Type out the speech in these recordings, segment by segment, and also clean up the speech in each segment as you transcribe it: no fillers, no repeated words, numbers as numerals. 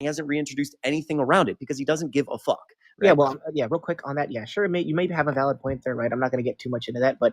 He hasn't reintroduced anything around it because he doesn't give a fuck. Yeah, Right? well, yeah, real quick on that. Yeah, sure. You may have a valid point there, right? I'm not going to get too much into that, but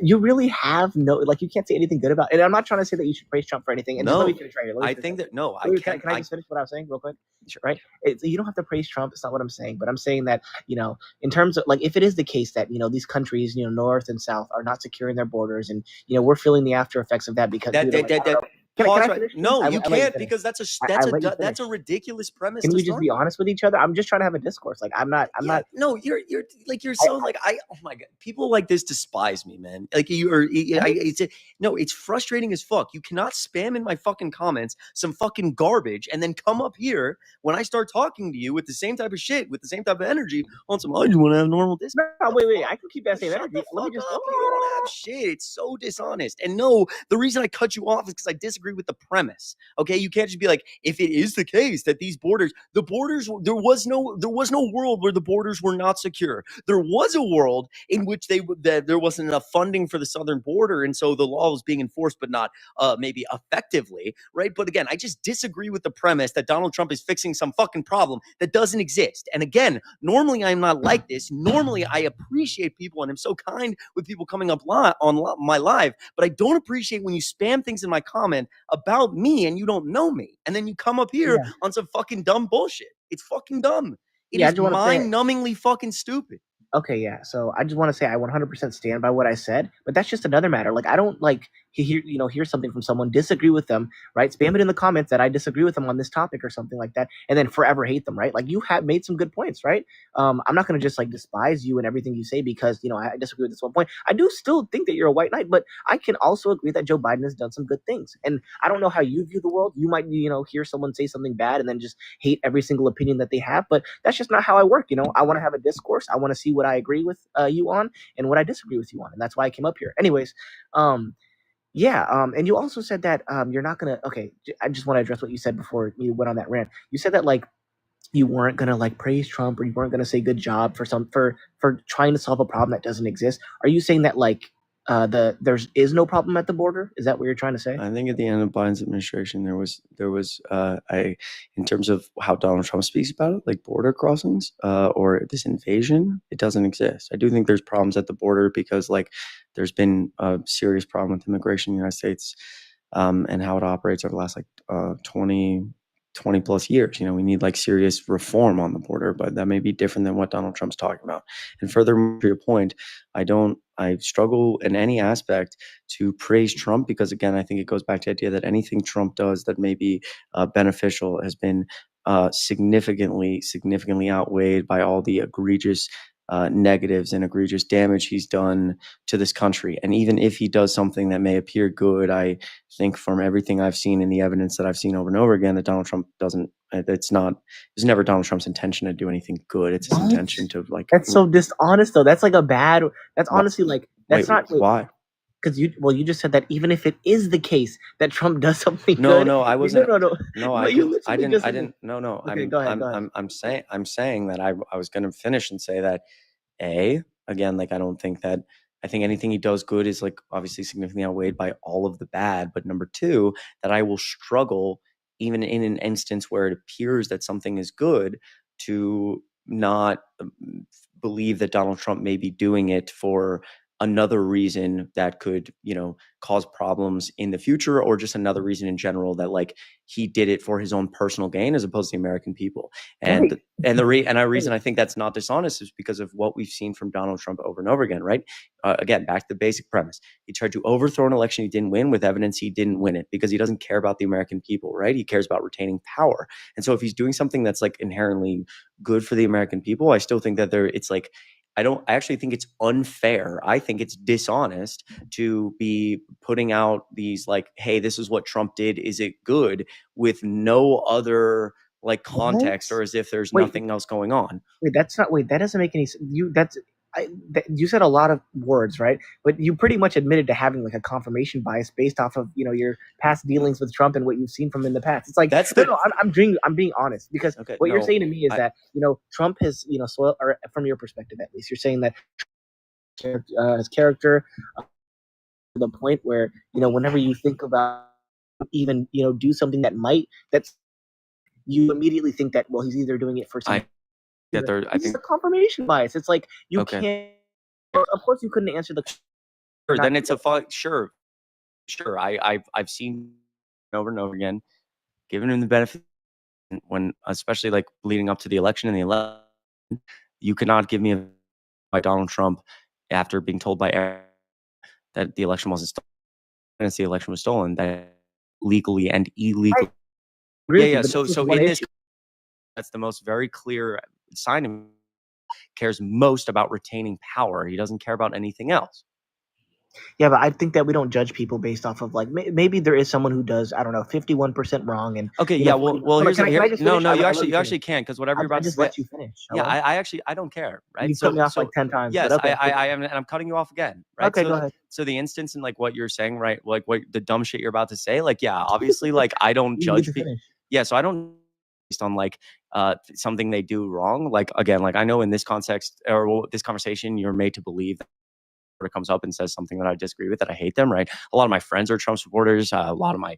you really have no, like, you can't say anything good about it. And I'm not trying to say that you should praise Trump for anything. And just let me No, finish right here. Let me I finish think right that no, I here. Can, can't. can I just finish what I was saying real quick? Sure. Right? You don't have to praise Trump. It's not what I'm saying, but I'm saying that, in terms of, like, if it is the case that, these countries, North and South are not securing their borders, and, we're feeling the after effects of that because That due to, that like, I that, don't that know. Can pause I right. finish, please? No, you I let you can't finish. because I let you that's finish. a ridiculous premise Can to we just start. be honest with each other? I'm just trying to have a discourse. Like, I'm Yeah, not. no, you're like you're I, so like I oh my god, people like this despise me, man. Like you are, it's no, it's frustrating as fuck. You cannot spam in my fucking comments some fucking garbage and then come up here when I start talking to you with the same type of shit, with the same type of energy on some. I just want to have normal discourse. no, wait. I can keep that same Shut the energy. Let me fuck just. up. You don't have shit. It's so dishonest. And no, the reason I cut you off is because I disagree with the premise. Okay. You can't just be like, if it is the case that these borders, there was no world where the borders were not secure. There was a world in which that there wasn't enough funding for the southern border. And so the law was being enforced, but not maybe effectively. Right. But again, I just disagree with the premise that Donald Trump is fixing some fucking problem that doesn't exist. And again, normally I'm not like this. Normally I appreciate people and I'm so kind with people coming up on my live, but I don't appreciate when you spam things in my comment about me and you don't know me. And then you come up here Yeah. on some fucking dumb bullshit. It's fucking dumb. It Yeah, I is just want to say. mind-numbingly fucking stupid. Okay, yeah. So I just want to say I 100% stand by what I said, but that's just another matter. Like, I don't like hear something from someone, disagree with them, right? Spam it in the comments that I disagree with them on this topic or something like that, and then forever hate them, right? Like, you have made some good points, right? I'm not gonna just, like, despise you and everything you say because I disagree with this one point. I do still think that you're a white knight, but I can also agree that Joe Biden has done some good things. And I don't know how you view the world. You might hear someone say something bad and then just hate every single opinion that they have, but that's just not how I work. I want to have a discourse. I want to see what I agree with you on and what I disagree with you on, and that's why I came up here. Anyways, yeah, and you also said that you're not gonna. Okay, I just want to address what you said before you went on that rant. You said that, like, you weren't gonna, like, praise Trump, or you weren't gonna say good job for trying to solve a problem that doesn't exist. Are you saying that, like, there's no problem at the border? Is that what you're trying to say? I think at the end of Biden's administration, there was in terms of how Donald Trump speaks about it, like border crossings or this invasion, it doesn't exist. I do think there's problems at the border because, like, there's been a serious problem with immigration in the United States and how it operates over the last, like, 20 plus years. We need, like, serious reform on the border, but that may be different than what Donald Trump's talking about. And furthermore, to your point, I struggle in any aspect to praise Trump because, again, I think it goes back to the idea that anything Trump does that may be beneficial has been significantly outweighed by all the egregious negatives and egregious damage he's done to this country. And even if he does something that may appear good, I think from everything I've seen and the evidence that I've seen over and over again that Donald Trump doesn't. It's never Donald Trump's intention to do anything good. It's his What? intention to, like. That's so dishonest, though. That's like a bad. That's honestly, like, that's Wait, not. Wait, why? because you just said that even if it is the case that Trump does something No, good, no, I no, wasn't. no, no, No, no, I you didn't. literally just I said didn't. No, no. okay, go ahead, go ahead. I'm saying that I was going to finish and say that again, like, I don't think that. I think anything he does good is, like, obviously significantly outweighed by all of the bad. But number two, that I will struggle even in an instance where it appears that something is good to not believe that Donald Trump may be doing it for another reason that could, cause problems in the future, or just another reason in general that, like, he did it for his own personal gain as opposed to the American people. Right, And the reason right. I think that's not dishonest is because of what we've seen from Donald Trump over and over again, right? Again, back to the basic premise. He tried to overthrow an election he didn't win with evidence he didn't win it because he doesn't care about the American people, right? He cares about retaining power. And so if he's doing something that's, like, inherently good for the American people, I still think that it's like, I actually think it's unfair. I think it's dishonest to be putting out these, like, hey, this is what Trump did. Is it good? With no other, like, What? context, or as if there's Wait, nothing else going on. wait. That's not. Wait, that doesn't make any sense. You said a lot of words, right? But you pretty much admitted to having, like, a confirmation bias based off of your past dealings with Trump and what you've seen from him in the past. It's like, That's no, the no. I'm being honest, because okay. what you're No, saying to me is I that Trump has soiled, or from your perspective at least, you're saying that his character, to the point where whenever you think about even do something that's you immediately think that, well, he's either doing it for some. I that there. I This is think a confirmation bias. It's like you okay. can't. Of course, you couldn't answer the. Sure, Not then it's a fuck. Sure, sure. I've seen over and over again, giving him the benefit when, especially like leading up to the election and the election, you could not give me a by Donald Trump after being told by that the election wasn't stolen, and the election was stolen, that legally and I illegally. agree Yeah, with you, yeah. but So, this is so one in this, issue. that's the most very clear sign of him cares most about retaining power. He doesn't care about anything else. Yeah, but I think that we don't judge people based off of like maybe there is someone who does, I don't know, 51% wrong, and Okay, you yeah. know, Well, hold on, here's can I here. just No, finish? no. I You let actually, you you finish. actually can, because whatever you're I about to just say. let you finish. Yeah, Hello. I actually I don't care, right? You've cut me off So like 10 times, but yes, okay. I am, and I'm cutting you off again, right? Okay, go ahead. So the instance in like what you're saying, right? Like what the dumb shit you're about to say, like yeah, obviously, like I don't You didn't get judge to people. finish. Yeah, so I don't based on like something they do wrong. Like again, like I know in this context or this conversation, you're made to believe that comes up and says something that I disagree with, that I hate them, right? A lot of my friends are Trump supporters. A lot of my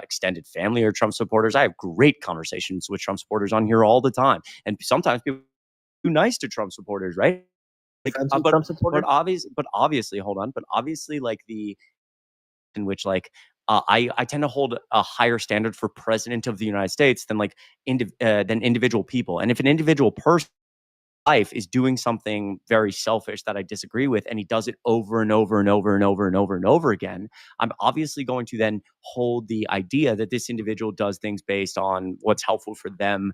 extended family are Trump supporters. I have great conversations with Trump supporters on here all the time. And sometimes people are too nice to Trump supporters, right? Like, Friends with Trump supporters? but obviously, hold on. But obviously, like the in which like I tend to hold a higher standard for president of the United States than like than individual people. And if an individual person life is doing something very selfish that I disagree with, and he does it over and over and over and over and over and over again, I'm obviously going to then hold the idea that this individual does things based on what's helpful for them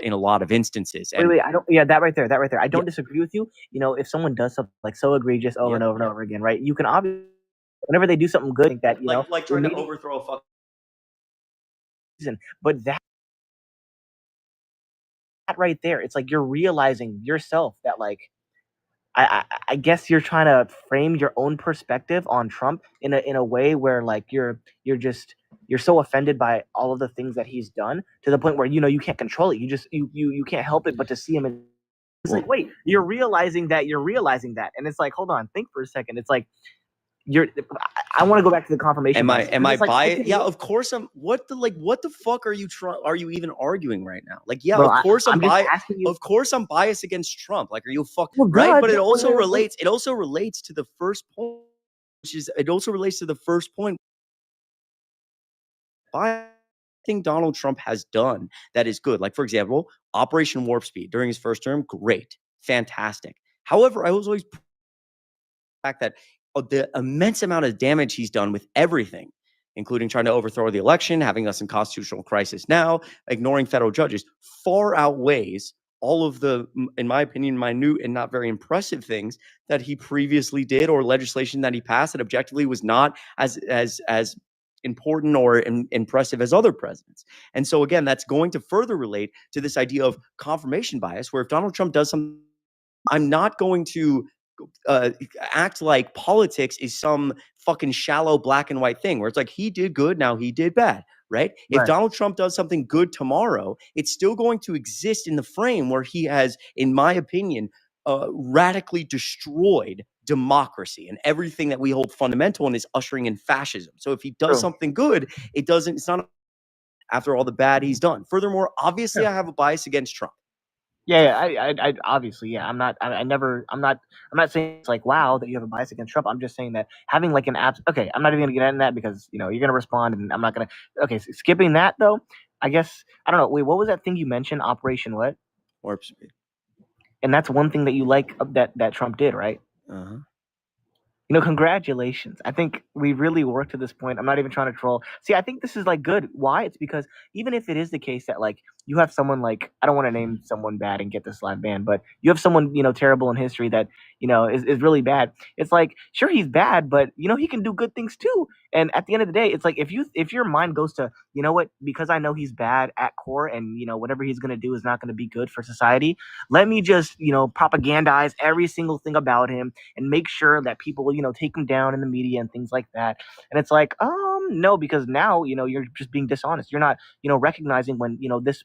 in a lot of instances. Wait, And wait, I don't. Yeah, that right there, that right there. I yeah, don't disagree with you. You know, if someone does something like so egregious over and yep, over and over again, right? You can obviously, whenever they do something good, think that like you're trying to meeting overthrow a fuck. reason. But that right there, it's like you're realizing yourself that like I guess you're trying to frame your own perspective on Trump in a way where like you're so offended by all of the things that he's done to the point where you can't control it. You just you can't help it but to see him. And it's like, Well, wait, you're realizing that, and it's like, hold on, think for a second. It's like you're. I want to go back to the confirmation bias am because I it's like biased? Yeah, of course I'm. What the fuck are you trying? Are you even arguing right now? Like, yeah, bro. of course I'm I'm just biased. asking you. Of course I'm biased against Trump. Like, are you Well, right? duh. But it Yeah, also relates. It also relates to the first point, which is it also relates to the first point. I think Donald Trump has done that is good. Like, for example, Operation Warp Speed during his first term, great, fantastic. However, I was always fact that the immense amount of damage he's done with everything, including trying to overthrow the election, having us in constitutional crisis now, ignoring federal judges, far outweighs all of the, in my opinion, minute and not very impressive things that he previously did or legislation that he passed that objectively was not as important or impressive as other presidents. And so again, that's going to further relate to this idea of confirmation bias, where if Donald Trump does something, I'm not going to uh, act like politics is some fucking shallow black and white thing where it's like he did good, now he did bad, right? If Right. Donald Trump does something good tomorrow, it's still going to exist in the frame where he has, in my opinion, radically destroyed democracy and everything that we hold fundamental and is ushering in fascism. So if he does True. something good, it's not after all the bad he's done. Furthermore, obviously, Yeah. I have a bias against Trump. Yeah, I obviously, yeah. I'm not saying it's like wow that you have a bias against Trump. I'm just saying that having like an app. Okay, I'm not even gonna get into that because you're gonna respond, and I'm not gonna. Okay, so skipping that though, I guess I don't know. Wait, what was that thing you mentioned? Operation what? Warp speed. And that's one thing that you like that Trump did, right? Uh-huh. Congratulations. I think we really worked to this point. I'm not even trying to troll. See, I think this is like good. Why? It's because even if it is the case that like you have someone like I don't want to name someone bad and get this live banned, but you have someone, terrible in history that, is really bad. It's like, sure he's bad, but he can do good things too. And at the end of the day, it's like if your mind goes to, you know what, because I know he's bad at core and whatever he's gonna do is not gonna be good for society, let me just, propagandize every single thing about him and make sure that people will, take him down in the media and things like that. And it's like, no, because now, you're just being dishonest. You're not, recognizing when, this,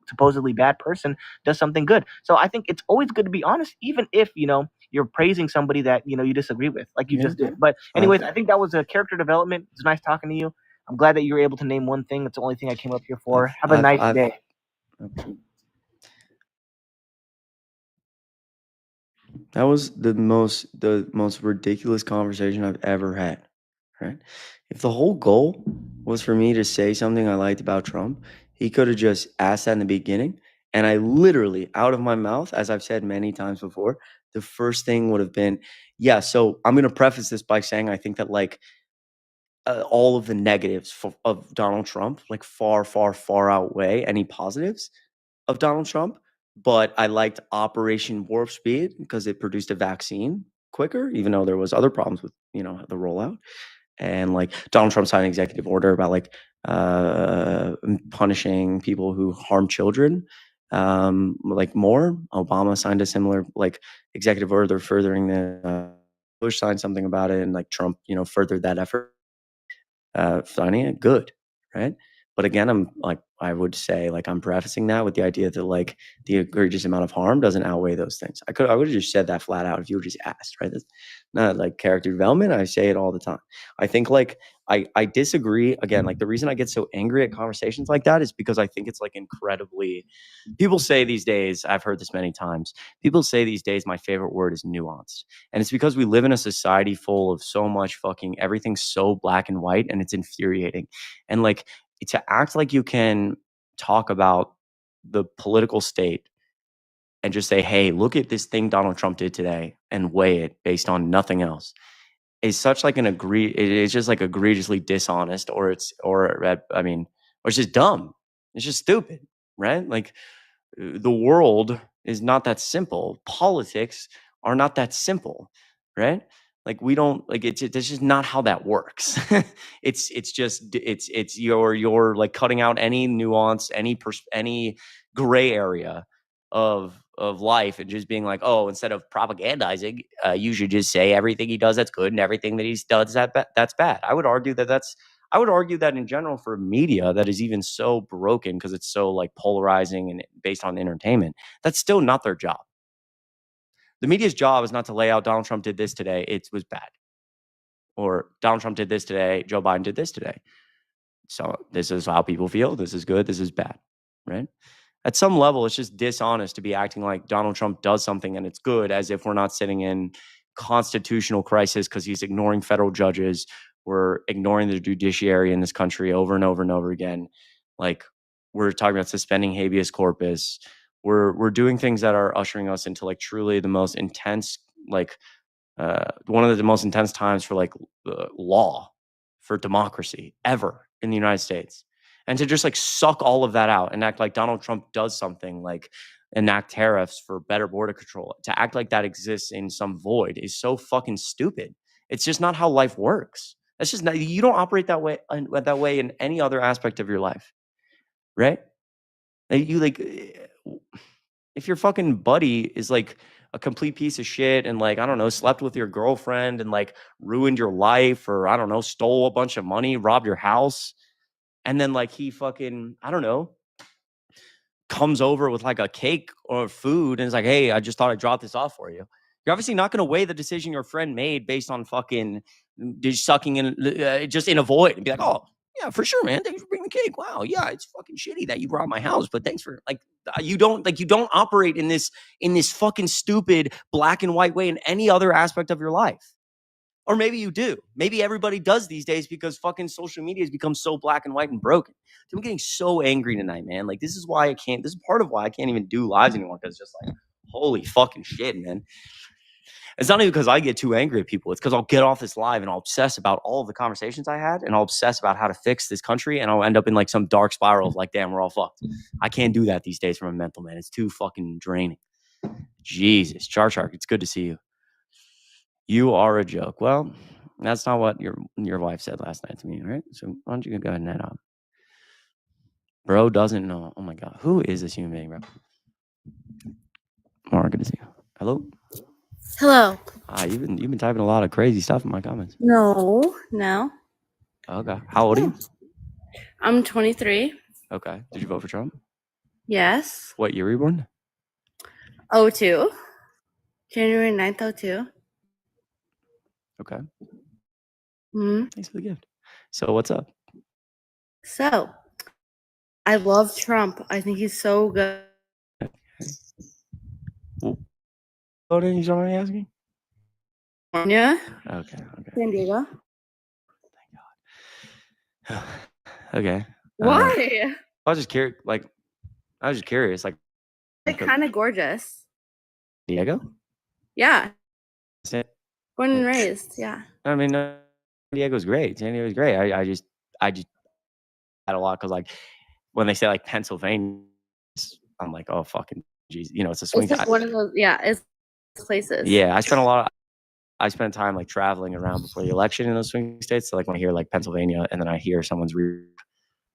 supposedly bad person does something good. So I think it's always good to be honest, even if, you're praising somebody that, you disagree with, like you just did. But anyways, I think that was a character development. It's nice talking to you. I'm glad that you were able to name one thing. That's the only thing I came up here for. Have a nice day. That was the most ridiculous conversation I've ever had, right? If the whole goal was for me to say something I liked about Trump, he could have just asked that in the beginning, and I literally, out of my mouth, as I've said many times before, the first thing would have been, "Yeah, so I'm gonna preface this by saying I think that, like, all of the negatives of Donald Trump, like, far, far, far outweigh any positives of Donald Trump, but I liked Operation Warp Speed because it produced a vaccine quicker, even though there was other problems with, the rollout. And, like, Donald Trump signed an executive order about, like, punishing people who harm children, like, more. Obama signed a similar, like, executive order furthering the Bush signed something about it, and, like, Trump, furthered that effort. Finding it good, right? But again, I would say, like, I'm prefacing that with the idea that, like, the egregious amount of harm doesn't outweigh those things. I would have just said that flat out if you were just asked, right? That's not like character development. I say it all the time. I think, like, I disagree. Again, like, the reason I get so angry at conversations like that is because I think it's, like, incredibly. People say these days. I've heard this many times. People say these days my favorite word is nuanced. And it's because we live in a society full of so much fucking everything's so black and white, and it's infuriating. And, like, to act like you can talk about the political state and just say, hey, look at this thing Donald Trump did today and weigh it based on nothing else is such like it's just like egregiously dishonest, or or it's just dumb. It's just stupid, right? Like, the world is not that simple. Politics are not that simple, right? Like, we don't like it's just not how that works. It's you're like cutting out any nuance, any gray area of life, and just being like, oh, instead of propagandizing, you should just say everything he does that's good and everything that he does that's bad. I would argue that in general, for media that is even so broken because it's so, like, polarizing and based on entertainment, that's still not their job. The media's job is not to lay out Donald Trump did this today, it was bad. Or Donald Trump did this today, Joe Biden did this today. So this is how people feel. This is good. This is bad, right? At some level, it's just dishonest to be acting like Donald Trump does something and it's good, as if we're not sitting in constitutional crisis because he's ignoring federal judges. We're ignoring the judiciary in this country over and over and over again. Like, we're talking about suspending habeas corpus. We're doing things that are ushering us into, like, truly the most intense, like, one of the most intense times for, like, law, for democracy ever in the United States. And to just, like, suck all of that out and act like Donald Trump does something, like enact tariffs for better border control, to act like that exists in some void is so fucking stupid. It's just not how life works. That's just not, you don't operate that way in any other aspect of your life, right? Like, if your fucking buddy is, like, a complete piece of shit and, like, I don't know, slept with your girlfriend and, like, ruined your life, or, I don't know, stole a bunch of money, robbed your house, and then, like, he fucking, I don't know, comes over with, like, a cake or food and is like, hey, I just thought I'd drop this off for you. You're obviously not going to weigh the decision your friend made based on fucking just sucking in, just in a void, and be like, oh, yeah, for sure, man. Thanks for bringing the cake. Wow, yeah, it's fucking shitty that you robbed my house, but thanks for, like, you don't operate in this fucking stupid black and white way in any other aspect of your life. Or maybe you do. Maybe everybody does these days because fucking social media has become so black and white and broken. Dude, I'm getting so angry tonight, man. Like, this is part of why I can't even do lives anymore, because just, like, holy fucking shit, man. It's not even because I get too angry at people. It's because I'll get off this live and I'll obsess about all of the conversations I had, and I'll obsess about how to fix this country, and I'll end up in, like, some dark spiral of, like, damn, we're all fucked. I can't do that these days from a mental, man. It's too fucking draining. Jesus. Char Shark, it's good to see you. You are a joke. Well, that's not what your wife said last night to me, right? So why don't you go ahead and head out? Bro doesn't know. Oh my God. Who is this human being, bro? More good to see you. Hello? Hello. You've been typing a lot of crazy stuff in my comments. No. Okay. How old are you? I'm 23. Okay. Did you vote for Trump? Yes. What year were you born? 02. January 9th, 02. Okay. Mm-hmm. Thanks for the gift. So what's up? So, I love Trump. I think he's so good. What did you already asking? California, Okay. San Diego. Okay. Why? I was just curious. Like, Like kind of gorgeous. Diego. Yeah, San- born and raised. Yeah. I mean, San Diego's great. San Diego's great. I just had a lot because like when they say like Pennsylvania, I'm like, oh fucking jeez, it's a swing. It's like one of those. Yeah, it's places. Yeah, I spent time like traveling around before the election in those swing states. So like when I hear like Pennsylvania and then I hear something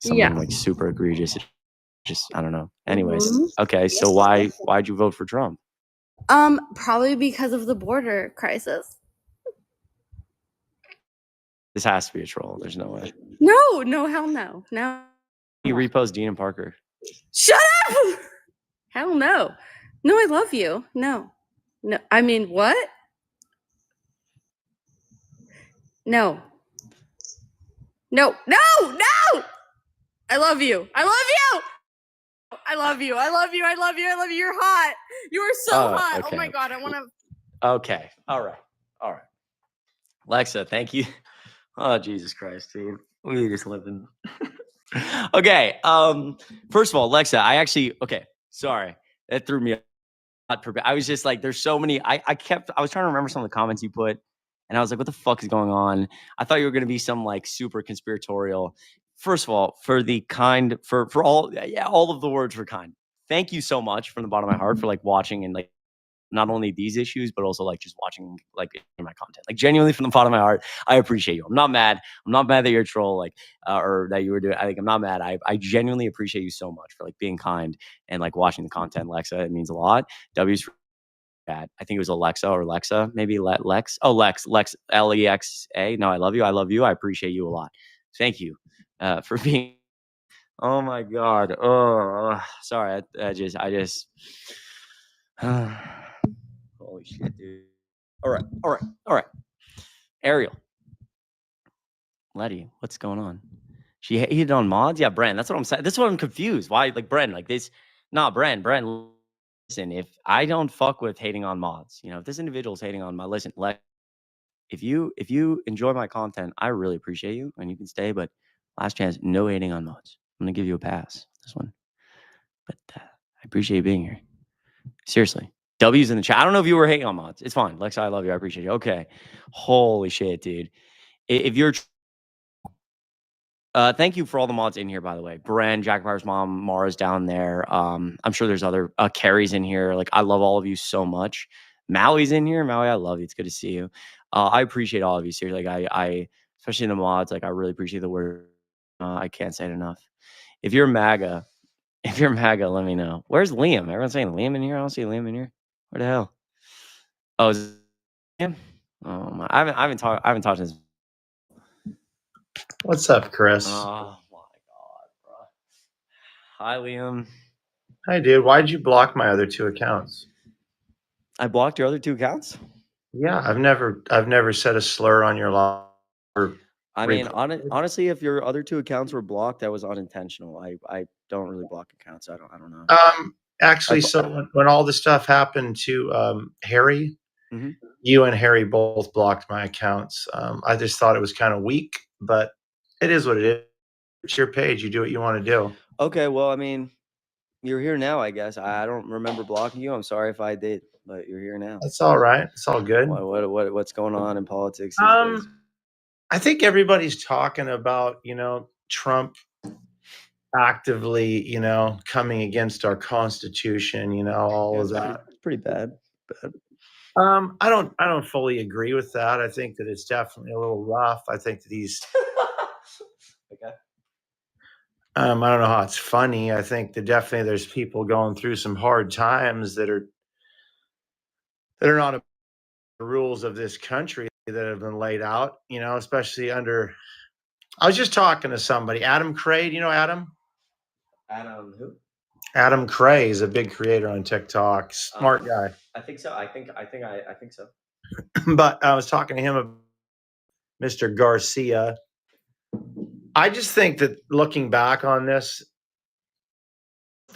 like super egregious, it just I don't know. Anyways, okay, so why'd you vote for Trump? Probably because of the border crisis. This has to be a troll. There's no way. No, hell no. No. You repost Dean and Parker. Shut up! Hell no. No, I love you. No. I mean, what? No. I love you. I love you. You're hot. You are so hot. Okay, oh my God. I want to. Okay. All right. Lexa, thank you. Oh, Jesus Christ, dude. We just living. Okay. First of all, Lexa, sorry. That threw me off. I was just like, there's so many. I was trying to remember some of the comments you put, and I was like, what the fuck is going on? I thought you were gonna be some like super conspiratorial. First of all, for the kind, for all of the words were kind. Thank you so much from the bottom of my heart for like watching and like not only these issues, but also like just watching like my content. Like genuinely from the bottom of my heart, I appreciate you. I'm not mad. I'm not mad that you're a troll, like or that you were doing. I think I'm not mad. I genuinely appreciate you so much for like being kind and like watching the content, Lexa. It means a lot. W's for that. I think it was Alexa, maybe Lex. Oh, Lex, Lexa. No, I love you. I appreciate you a lot. Thank you for being. Oh my God. Oh, sorry. I just. Holy shit, dude. All right. Ariel. Letty, what's going on? She hated on mods? Yeah, Bren. That's what I'm saying. That's what I'm confused. Why, like, Bren, like this? Nah, Bren, listen, if I don't fuck with hating on mods, if this individual's hating on my, listen, if you enjoy my content, I really appreciate you and you can stay, but last chance, no hating on mods. I'm going to give you a pass, this one. But I appreciate you being here. Seriously. W's in the chat. I don't know if you were hating on mods. It's fine. Lexa, I love you. I appreciate you. Okay. Holy shit, dude. If you're thank you for all the mods in here, by the way. Bren, Jack Myers' mom, Mara's down there. I'm sure there's other Carrie's in here. Like, I love all of you so much. Maui's in here. Maui, I love you. It's good to see you. I appreciate all of you. Seriously, like I especially in the mods, like I really appreciate the word. I can't say it enough. If you're MAGA, let me know. Where's Liam? Everyone's saying Liam in here. I don't see Liam in here. Where the hell? Oh, is it him? Oh my! I haven't talked to this. What's up, Chris? Oh my God, bro. Hi, Liam. Hi, dude. Why'd you block my other 2 accounts? I blocked your other 2 accounts? Yeah, I've never said a slur on your live. I mean, honestly, if your other 2 accounts were blocked, that was unintentional. I don't really block accounts. I don't know. Actually, so when all this stuff happened to Harry, you and Harry both blocked my accounts. I just thought it was kind of weak, but it is what it is. It's your page. You do what you want to do. Okay, well, I mean, you're here now, I guess. I don't remember blocking you. I'm sorry if I did, but you're here now. That's all right. It's all good. What's going on in politics these days? I think everybody's talking about, Trump actively, coming against our Constitution, all of that. It's pretty bad. I don't fully agree with that. I think that it's definitely a little rough. I think that he's okay. I don't know how it's funny. I think that definitely there's people going through some hard times that are not the rules of this country that have been laid out, especially under. I was just talking to somebody, Adam Cray. Do you know Adam? Adam who? Adam Cray is a big creator on TikTok. Smart guy. I think so. I think so. But I was talking to him about Mr. Garcia. I just think that looking back on this,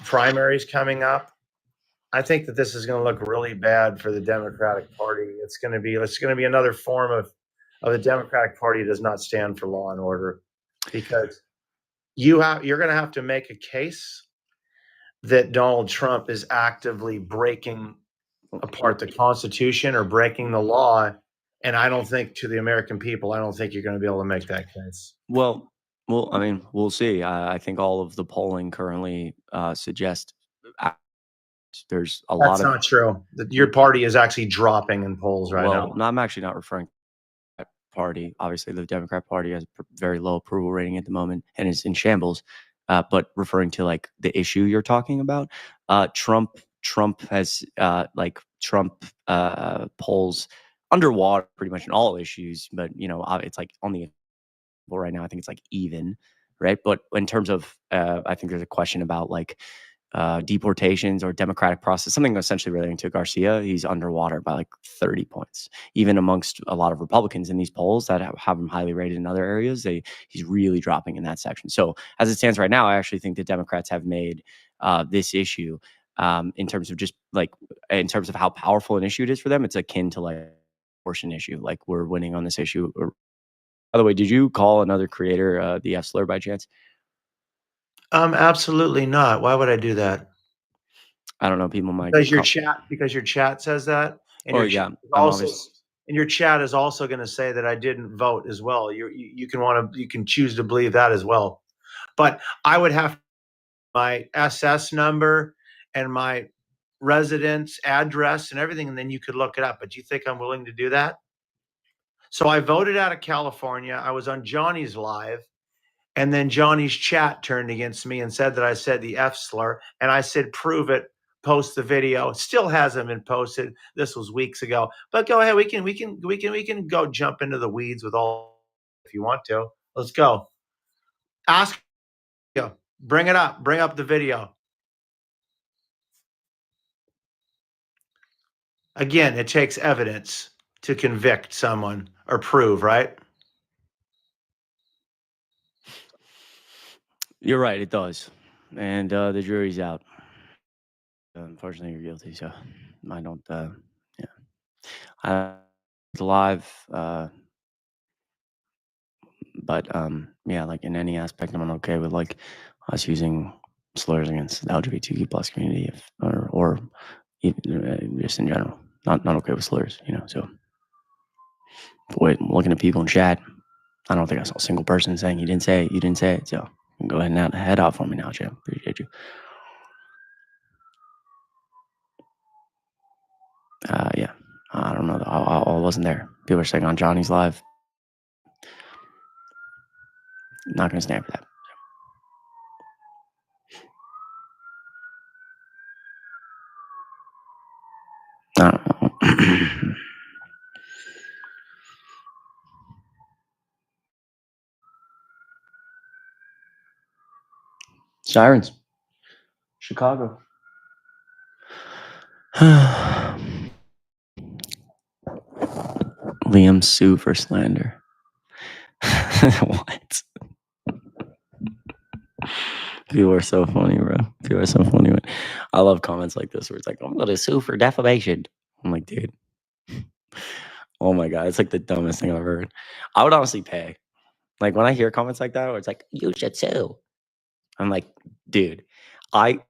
primaries coming up, I think that this is going to look really bad for the Democratic Party. It's going to be another form of the Democratic Party does not stand for law and order, because you're going to have to make a case that Donald Trump is actively breaking apart the Constitution or breaking the law. And I don't think, to the American people, I don't think you're going to be able to make that case. Well, I mean, we'll see. I think all of the polling currently suggests there's a lot That's of. not true. Your party is actually dropping in polls right now. Well, no, I'm actually not referring to that party. Obviously, the Democrat Party has a very low approval rating at the moment and is in shambles. But referring to like the issue you're talking about, Trump has polls underwater pretty much in all issues, but it's like on the right now. I think it's like even, right? But in terms of, I think there's a question about like deportations or democratic process, something essentially relating to Garcia. He's underwater by like 30 points, even amongst a lot of Republicans in these polls that have him highly rated in other areas. He's really dropping in that section. So as it stands right now, I actually think the Democrats have made this issue in terms of just like in terms of how powerful an issue it is for them. It's akin to like abortion issue. Like we're winning on this issue. By the way, did you call another creator the F slur by chance? Absolutely not. Why would I do that? I don't know. People might because your chat says that, and your chat is also going to say that I didn't vote as well. You can choose to believe that as well, but I would have my SS number and my residence address and everything, and then you could look it up. But do you think I'm willing to do that? So I voted out of California. I was on Johnny's live, and then Johnny's chat turned against me and said that I said the F slur, and I said, prove it, post the video. It still hasn't been posted. This was weeks ago, but go ahead. We can go jump into the weeds with all if you want to. Let's go. Ask you. Bring it up. Bring up the video. Again, it takes evidence to convict someone or prove, right? You're right, it does. And the jury's out. Unfortunately, you're guilty, so I don't, it's alive, but yeah, like in any aspect, I'm not okay with like us using slurs against the LGBTQ plus community, or even, just in general. Not okay with slurs, so. But wait, I'm looking at people in chat. I don't think I saw a single person saying you didn't say it, so you can go ahead and head out for me now, Jim. Appreciate you. Yeah, I don't know. I wasn't there. People are saying on Johnny's live. Not going to stand for that. I don't know. Sirens. Chicago. Liam sue for slander. What? People are so funny, bro. People are so funny. I love comments like this where it's like, I'm going to sue for defamation. I'm like, dude. Oh my God. It's like the dumbest thing I've ever heard. I would honestly pay. Like when I hear comments like that where it's like, you should sue. I'm like, dude, I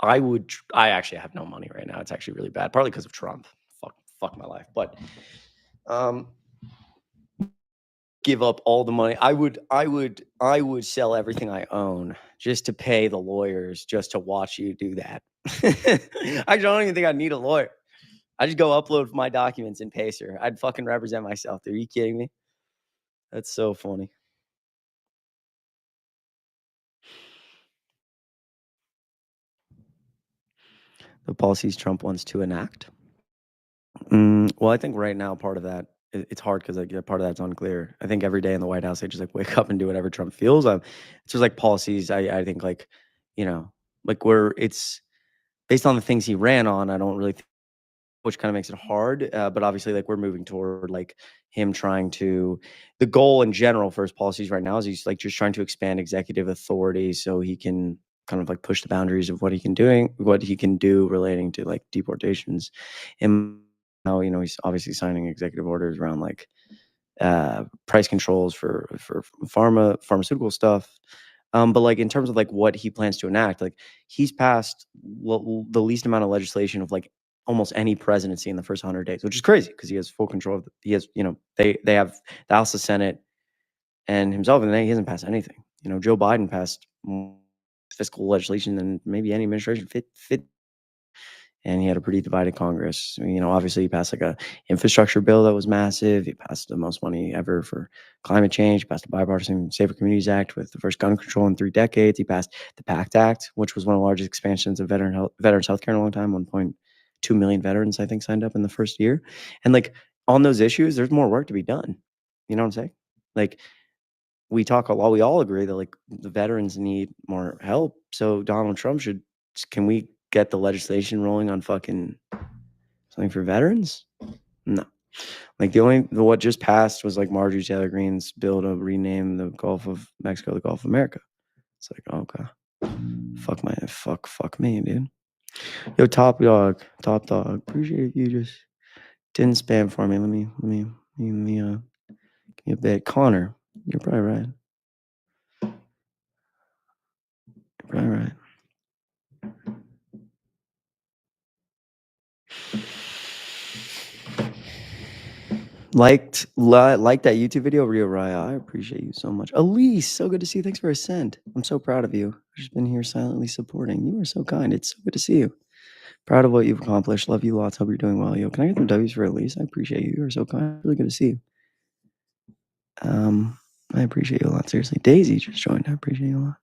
actually have no money right now. It's actually really bad. Partly because of Trump. Fuck my life. But give up all the money. I would sell everything I own just to pay the lawyers just to watch you do that. I don't even think I need a lawyer. I just go upload my documents in Pacer. I'd fucking represent myself. Are you kidding me? That's so funny. The policies Trump wants to enact. Well, I think right now part of that, it's hard because like part of that's unclear. I think every day in the White House they just like wake up and do whatever Trump feels. It's just like policies. I think like like it's based on the things he ran on. I don't really think, which kind of makes it hard. But obviously, like we're moving toward like him trying to. The goal in general for his policies right now is he's like just trying to expand executive authority so he can kind of like push the boundaries of what he can do relating to like deportations, and now he's obviously signing executive orders around like price controls for pharmaceutical stuff. But like in terms of like what he plans to enact, like he's passed the least amount of legislation of like almost any presidency in the first 100 days, which is crazy because he has full control of he has, they have the House, the Senate, and himself, and then he hasn't passed anything. Joe Biden passed more fiscal legislation than maybe any administration fit, and he had a pretty divided Congress. Obviously he passed like a infrastructure bill that was massive. He passed the most money ever for climate change. He passed the Bipartisan Safer Communities Act with the first gun control in 3 decades. He passed the PACT Act, which was one of the largest expansions of veterans health care in a long time. 1.2 million veterans, I think, signed up in the first year. And like on those issues, there's more work to be done. You know what I'm saying? Like we talk a lot, we all agree that like the veterans need more help. So Donald Trump can we get the legislation rolling on fucking something for veterans? No. Like what just passed was like Marjorie Taylor Greene's bill to rename the Gulf of Mexico the Gulf of America. It's like, okay. Fuck me, dude. Yo, top dog. Appreciate you just didn't spam for me. Let me give me a bit. Connor, you're probably right. Right. Liked that YouTube video, Rio Raya. I appreciate you so much. Elise, so good to see you. Thanks for a send. I'm so proud of you. I've just been here silently supporting. You are so kind. It's so good to see you. Proud of what you've accomplished. Love you lots. Hope you're doing well. Yo, can I get some W's for Elise? I appreciate you. You are so kind. Really good to see you. I appreciate you a lot. Seriously. Daisy just joined. I appreciate you a lot.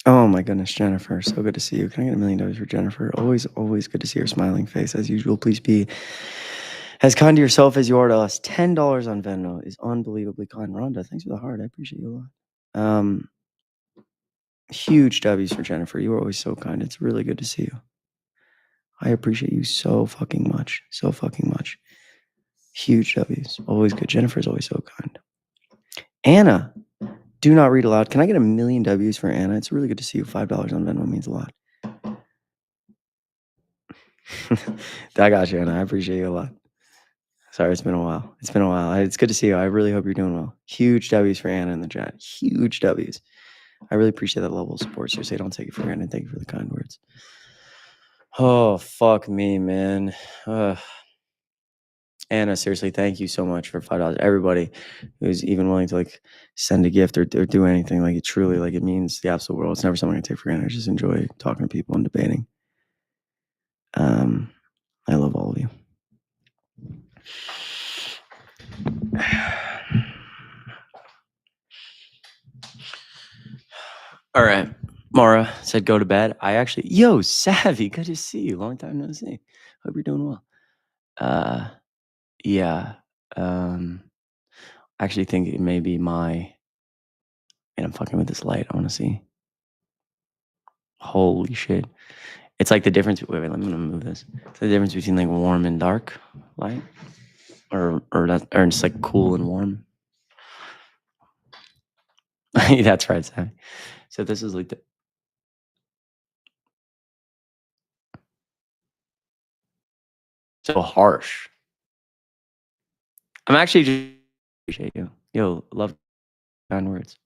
Oh my goodness, Jennifer. So good to see you. Can I get $1 million for Jennifer? Always good to see your smiling face. As usual, please be as kind to yourself as you are to us. $10 on Venmo is unbelievably kind. Rhonda, thanks for the heart. I appreciate you a lot. Huge W's for Jennifer. You are always so kind. It's really good to see you. I appreciate you so fucking much. So fucking much. Huge W's. Always good. Jennifer's always so kind. Anna, do not read aloud. Can I get $1 million W's for Anna? It's really good to see you. $5 on Venmo means a lot. I got you, Anna. I appreciate you a lot. Sorry, it's been a while. It's good to see you. I really hope you're doing well. Huge W's for Anna in the chat. Huge W's. I really appreciate that level of support. Seriously, don't take it for granted. Thank you for the kind words. Oh, fuck me, man. Anna, seriously, thank you so much for $5. Everybody who's even willing to like send a gift or do anything, like it truly, like it means the absolute world. It's never something I take for granted. I just enjoy talking to people and debating. I love all of you. All right. Mara said go to bed. Yo, Savvy, good to see you. Long time no see. Hope you're doing well. Yeah. I actually think it may be and I'm fucking with this light. I want to see. Holy shit. It's like the difference. Wait, let me move this. It's the difference between like warm and dark light, or just like cool and warm. That's right, Savvy. So this is like so harsh. I'm actually just appreciate you. Yo, love kind words.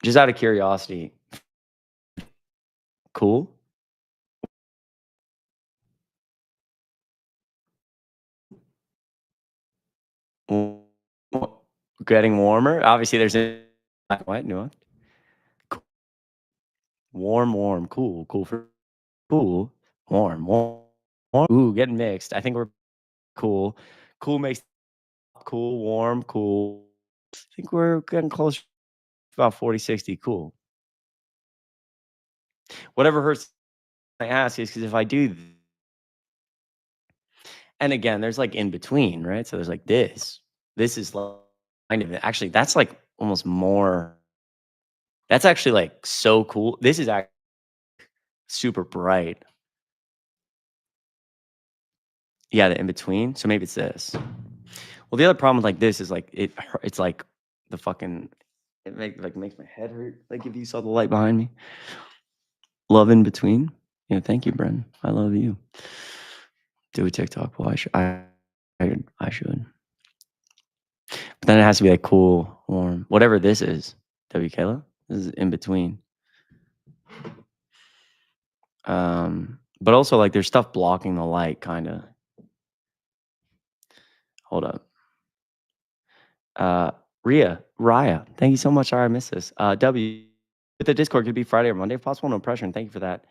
Just out of curiosity, cool. Getting warmer. Obviously, there's black, white, nuanced. Warm, cool for cool, warm. Ooh, getting mixed. I think we're cool. Cool makes cool, warm, cool. I think we're getting close to about 40, 60. Cool. Whatever hurts I ask is because if I do, and again, there's like in between, right? So there's like this is like kind of actually that's like almost more. That's actually like so cool. This is actually super bright. Yeah, the in between. So maybe it's this. Well, the other problem with like this is like it's like the fucking it makes my head hurt. Like if you saw the light behind me. Love in between. Yeah, thank you, Bren. I love you. Do a TikTok. Well, I should. But then it has to be like cool, warm, whatever this is. W. Kayla. This is in between. But also like there's stuff blocking the light, kind of. Hold up. Raya, thank you so much. Sorry, I missed this. W, with the Discord, could be Friday or Monday if possible. No pressure, and thank you for that.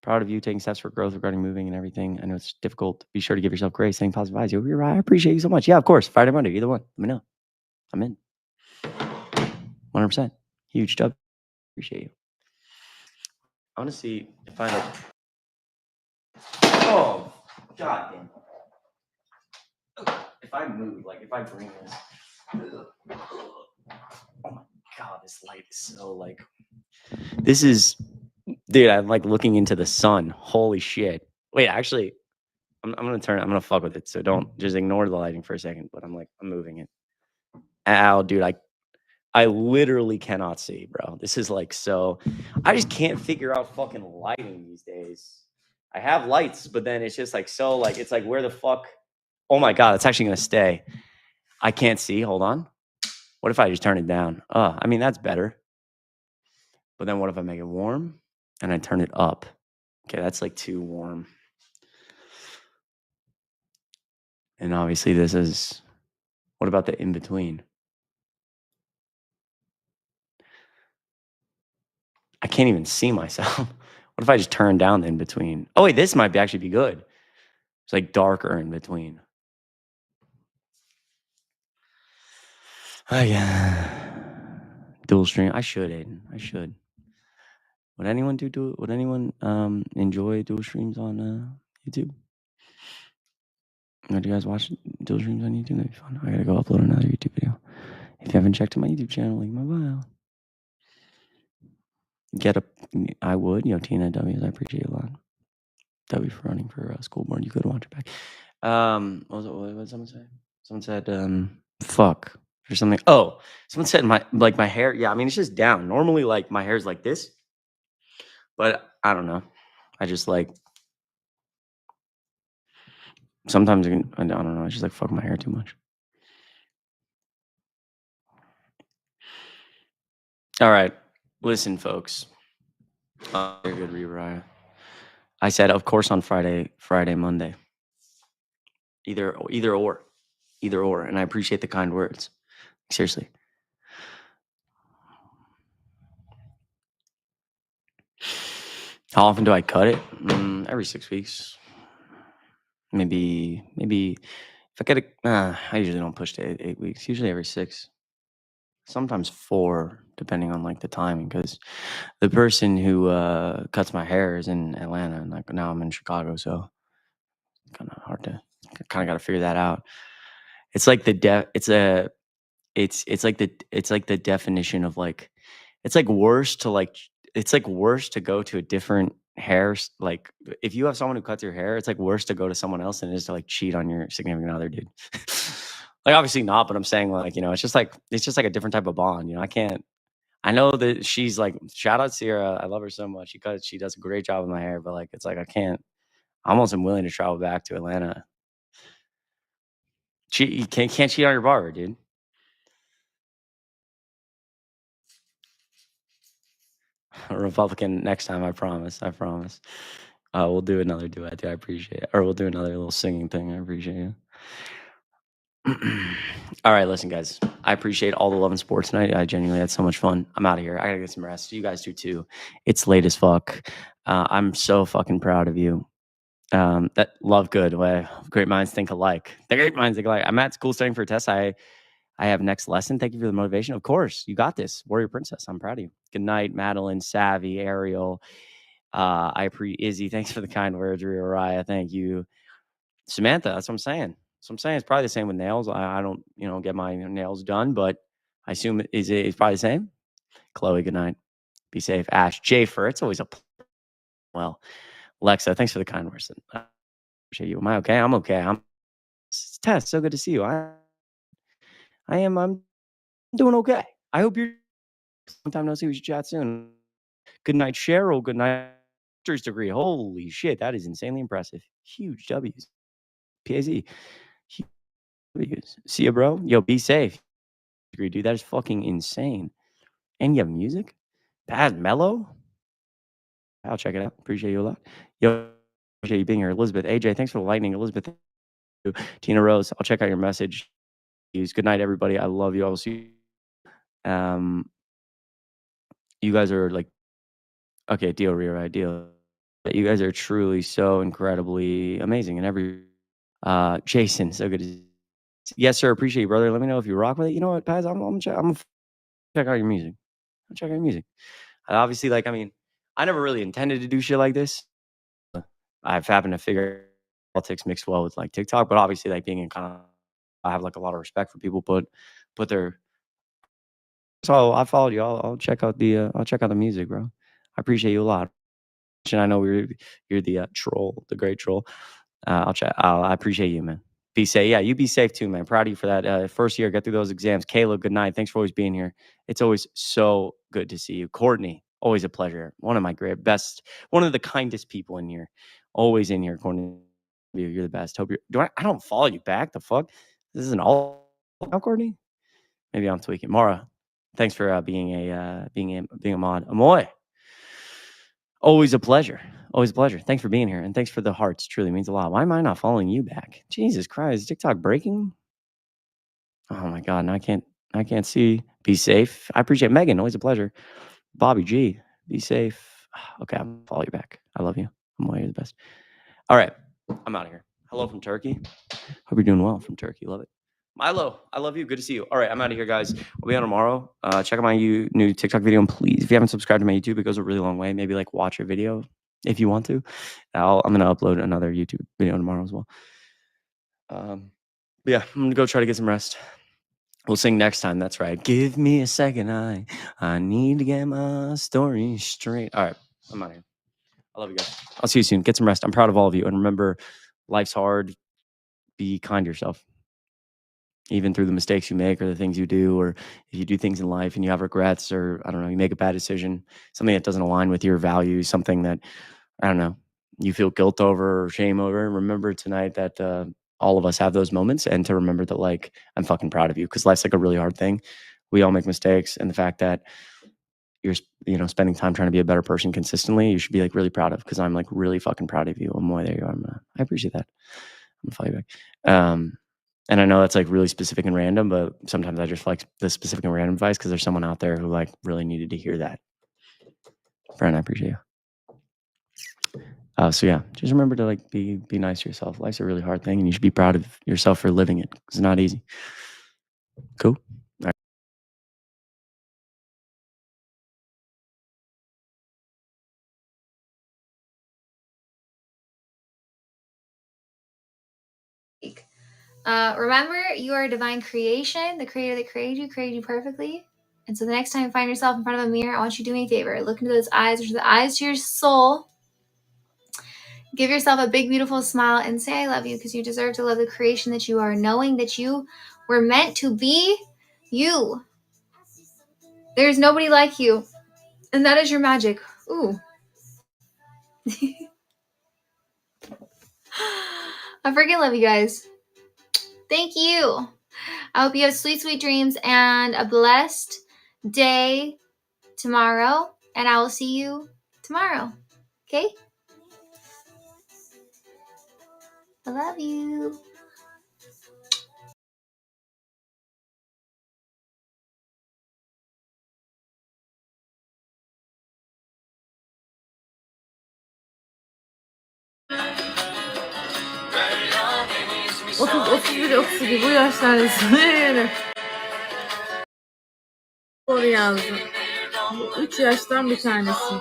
Proud of you taking steps for growth regarding moving and everything. I know it's difficult. Be sure to give yourself grace, saying positive vibes. You're right. I appreciate you so much. Yeah, of course. Friday, Monday, either one. Let me know. I'm in. 100%. Huge dub. Appreciate you. I want to see if I like. Oh, God damn. If I move, like if I bring this. Oh my God, this light is so like. This is. Dude, I'm like looking into the sun. Holy shit. Wait, actually, I'm going to fuck with it. So don't just ignore the lighting for a second. But I'm moving it. Ow, dude, I literally cannot see, bro. This is like so. I just can't figure out fucking lighting these days. I have lights, but then it's just like so like it's like where the fuck. Oh my God, it's actually going to stay. I can't see. Hold on. What if I just turn it down? I mean, that's better. But then what if I make it warm and I turn it up? Okay, that's like too warm. And obviously this is, what about the in-between? I can't even see myself. What if I just turn down the in-between? Oh wait, this might actually be good. It's like darker in between. Oh yeah. Dual stream. I should, Aiden. I should. Would anyone would anyone enjoy dual streams on YouTube? Or do you guys watch dual streams on YouTube? That'd be fun. I gotta go upload another YouTube video. If you haven't checked out my YouTube channel, link in my bio. I would, Tina W's, I appreciate it a lot. W for running for school board. You could watch it back. What did someone say? Someone said, fuck or something. Oh, someone said my hair. Yeah, I mean, it's just down. Normally, like my hair's like this, but I don't know. I just like, sometimes I don't know. I just like fuck my hair too much. All right. Listen, folks. Very good, Raya. I said, of course, on Friday, Monday. Either or. And I appreciate the kind words. Seriously. How often do I cut it? Every 6 weeks. Maybe if I get it, I usually don't push to 8 weeks. Usually every 6. Sometimes 4, depending on like the timing. Because the person who cuts my hair is in Atlanta, and like now I'm in Chicago, so kind of hard to kind of got to figure that out. It's like it's like the definition of like, it's like worse to go to a different hair. Like if you have someone who cuts your hair, it's like worse to go to someone else than it is to like cheat on your significant other, dude. Like obviously not, but I'm saying like, it's just like a different type of bond. I know that she's like, shout out Sierra. I love her so much. She does a great job with my hair, but like, it's like, I almost am willing to travel back to Atlanta. You can't cheat on your barber, dude. A Republican next time, I promise. We'll do another duet, dude. I appreciate it. Or we'll do another little singing thing. I appreciate you. All right, listen, guys. I appreciate all the love and support tonight. I genuinely had so much fun. I'm out of here. I gotta get some rest. You guys do too. It's late as fuck. I'm so fucking proud of you. That love good. Way great minds think alike. The great minds think alike. I'm at school studying for a test. I have next lesson. Thank you for the motivation. Of course, you got this. Warrior Princess. I'm proud of you. Good night, Madeline, Savvy, Ariel. Izzy. Thanks for the kind words, Raya. Thank you, Samantha. That's what I'm saying. It's probably the same with nails. I don't, get my nails done, but I assume it's probably the same. Chloe, good night. Be safe. Ash, Jafer. It's always a well. Lexa, thanks for the kind words. I appreciate you. Am I okay? I'm okay. It's Tess. So good to see you. I'm doing okay. I hope you're long time no see. We should chat soon. Good night, Cheryl. Good night. Master's degree. Holy shit, that is insanely impressive. Huge W's. PAZ. Huge W's. See ya, bro. Yo, be safe. Degree, dude. That is fucking insane. And you have music? Bad mellow? I'll check it out. Appreciate you a lot. Yo, appreciate you being here. Elizabeth, AJ, thanks for the lightning. Elizabeth, Tina Rose, I'll check out your message. Good night, everybody. I love you. I will see you. You guys are like, okay, deal, rewrite, deal. You guys are truly so incredibly amazing. And Jason, so good to see you. Yes, sir. Appreciate you, brother. Let me know if you rock with it. You know what, Paz? I'm gonna check out your music. I'm check out your music. Obviously, like, I mean, I never really intended to do shit like this. I've happened to figure politics mixed well with like TikTok, but obviously, like being in kind of, I have like a lot of respect for people, put their. So I followed you. I'll check out the music, bro. I appreciate you a lot. And I know you're the troll, the great troll. I'll chat. I appreciate you, man. Be safe. Yeah, you be safe too, man. Proud of you for that. First year, get through those exams. Kayla, good night. Thanks for always being here. It's always so good to see you. Courtney, always a pleasure. One of my one of the kindest people in here. Always in here, Courtney. You're the best. Hope you're. I don't follow you back. The fuck? This isn't all now, Courtney. Maybe I'm tweaking. Mara, thanks for being a mod. Amoy. Always a pleasure. Always a pleasure. Thanks for being here. And thanks for the hearts. Truly means a lot. Why am I not following you back? Jesus Christ. Is TikTok breaking? Oh my God. Now I can't see. Be safe. I appreciate Megan. Always a pleasure. Bobby G. Be safe. Okay. I'm gonna follow you back. I love you. I'm way the best. All right. I'm out of here. Hello from Turkey. Hope you're doing well from Turkey. Love it. Milo, I love you. Good to see you. All right, I'm out of here, guys. We'll be on tomorrow. Check out my new TikTok video. And please, if you haven't subscribed to my YouTube, it goes a really long way. Maybe like watch a video if you want to. I'm going to upload another YouTube video tomorrow as well. But yeah, I'm going to go try to get some rest. We'll sing next time. That's right. Give me a second. I need to get my story straight. All right, I'm out of here. I love you guys. I'll see you soon. Get some rest. I'm proud of all of you. And remember, life's hard. Be kind to yourself. Even through the mistakes you make or the things you do, or if you do things in life and you have regrets, or I don't know, you make a bad decision, something that doesn't align with your values, something that, I don't know, you feel guilt over or shame over, remember tonight that all of us have those moments, and to remember that, like, I'm fucking proud of you, because life's like a really hard thing. We all make mistakes, and the fact that you're, spending time trying to be a better person consistently, you should be like really proud of, because I'm like really fucking proud of you. Amoy, there you are. I appreciate that. I'm gonna follow you back. And I know that's like really specific and random, but sometimes I just like the specific and random advice because there's someone out there who like really needed to hear that. Friend, I appreciate you. So yeah, just remember to like be nice to yourself. Life's a really hard thing, and you should be proud of yourself for living it. It's not easy. Cool. All right. Remember, you are a divine creation. The creator that created you perfectly. And so the next time you find yourself in front of a mirror, I want you to do me a favor. Look into those eyes, which are the eyes to your soul. Give yourself a big, beautiful smile and say, I love you, because you deserve to love the creation that you are, knowing that you were meant to be you. There's nobody like you. And that is your magic. Ooh. I freaking love you guys. Thank you. I hope you have sweet, sweet dreams and a blessed day tomorrow. And I will see you tomorrow. Okay? I love you. Bu yaşlardasın. Doğru yazdım. Bu 3 yaştan bir tanesi.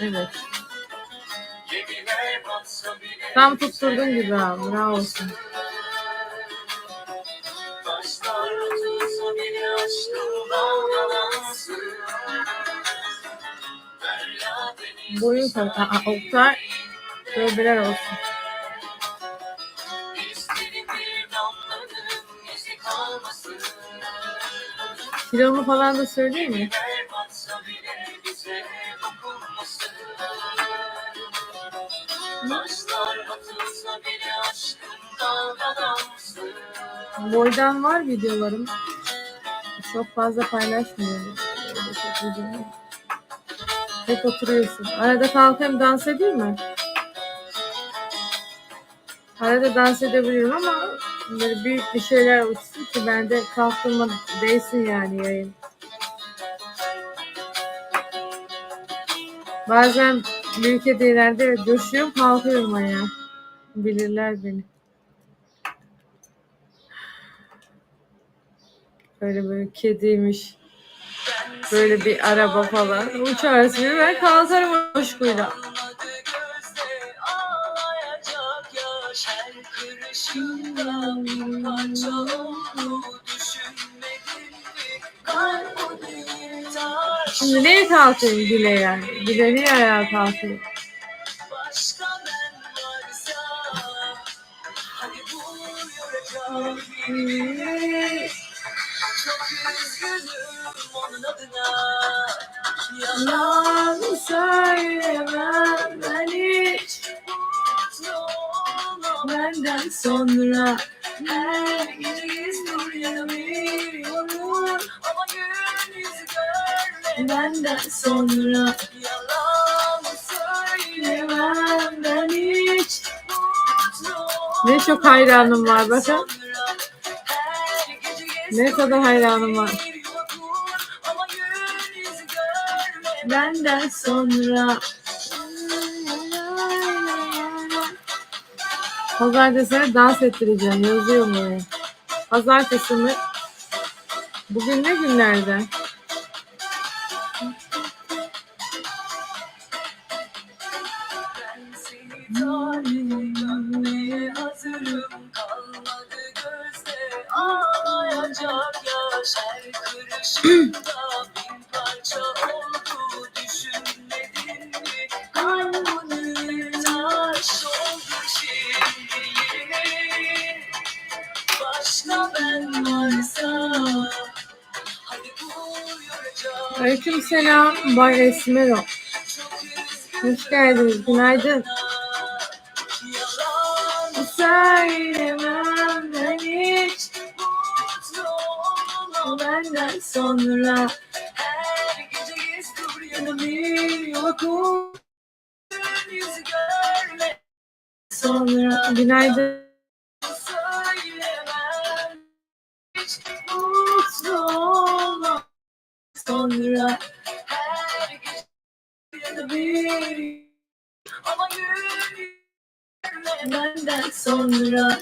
Evet. Tam tutturdum gibi abi. Bravosun. Boyun kadar. Oktay. Tövbeler olsun. Kilomu falan da söyleyeyim mi? Boydan var videolarım. Çok fazla paylaşmıyorum. Çok videom. Hep oturuyorsun. Arada kalkayım dans edeyim mi? Arada dans edebilirim ama böyle büyük bir şeyler uçsun ki ben de kalktığıma değsin yani yayın. Bazen büyük hediyelerde coşuyorum, kalkıyorum ayağa. Bilirler beni. Böyle kediymiş. Böyle bir araba falan. Uçarsın ben kalkarım coşkuyla. Şimdi neye kalkayım Gül'e yani? Gül'e niye ayağa kalkayım? Yalan söylemem ben hiç. Benden sonra her gece uyanıyorum ama gün yüzü görme. Benden sonra yalan söylemem ben hiç. Ne çok hayranım var bakın. Ne kadar hayranım var. Benden sonra pazartesi dans ettireceğim. Yazıyorum oraya. Pazartesi mi? Bugün ne günlerden? Hazırım kalmadı gözde ağlayacak yaş her kırışında bin parça oldu düşünmedin mi? Kalbini taş oldu şimdi başka ben varsa hadi buyuracağım. Aleykümselam Bay Esmero. Hoş geldiniz. Günaydın. Söylemem ben hiç benden sonra her gece gezdir yanımı yokum yüzü görme sonra günaydın. Söylemem hiç mutlu olma sonra her gece yanımı ama gün benden sonra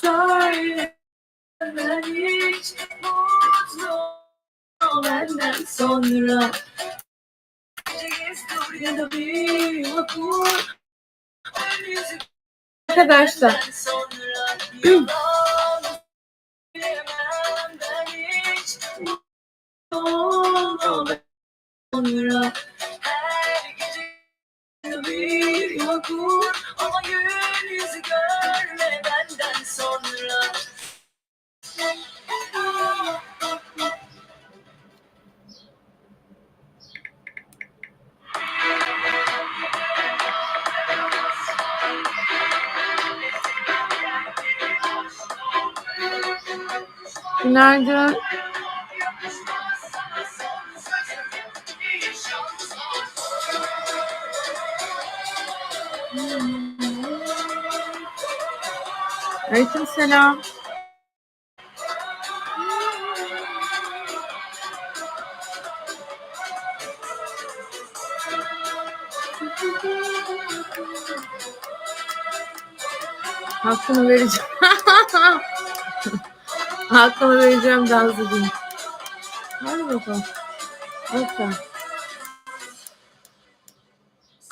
söyle ben hiç mutlu benden sonra ya da bir okur arkadaşlar sonra her gece bir okur ama gün yüzü görme benden sonra. Günaydın. Aleykümselam. Hakkını vereceğim. Hakkını vereceğim dans edeyim. Hadi bakalım. Lütfen.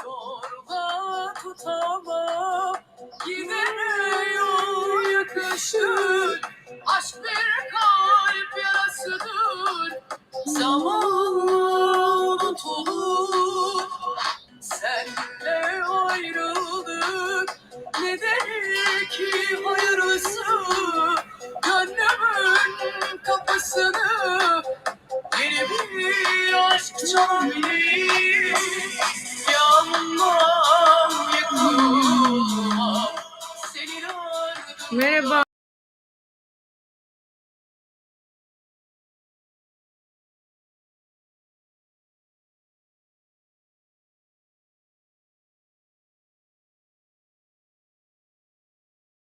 Zorla tutamam, gidemiyor yakışır. Aşk bir kan. zaman unutulur. Senle ayrıldık, ne denir ki hayırlısı? Gönlümün kapısını yeni bir aşk çalabilir.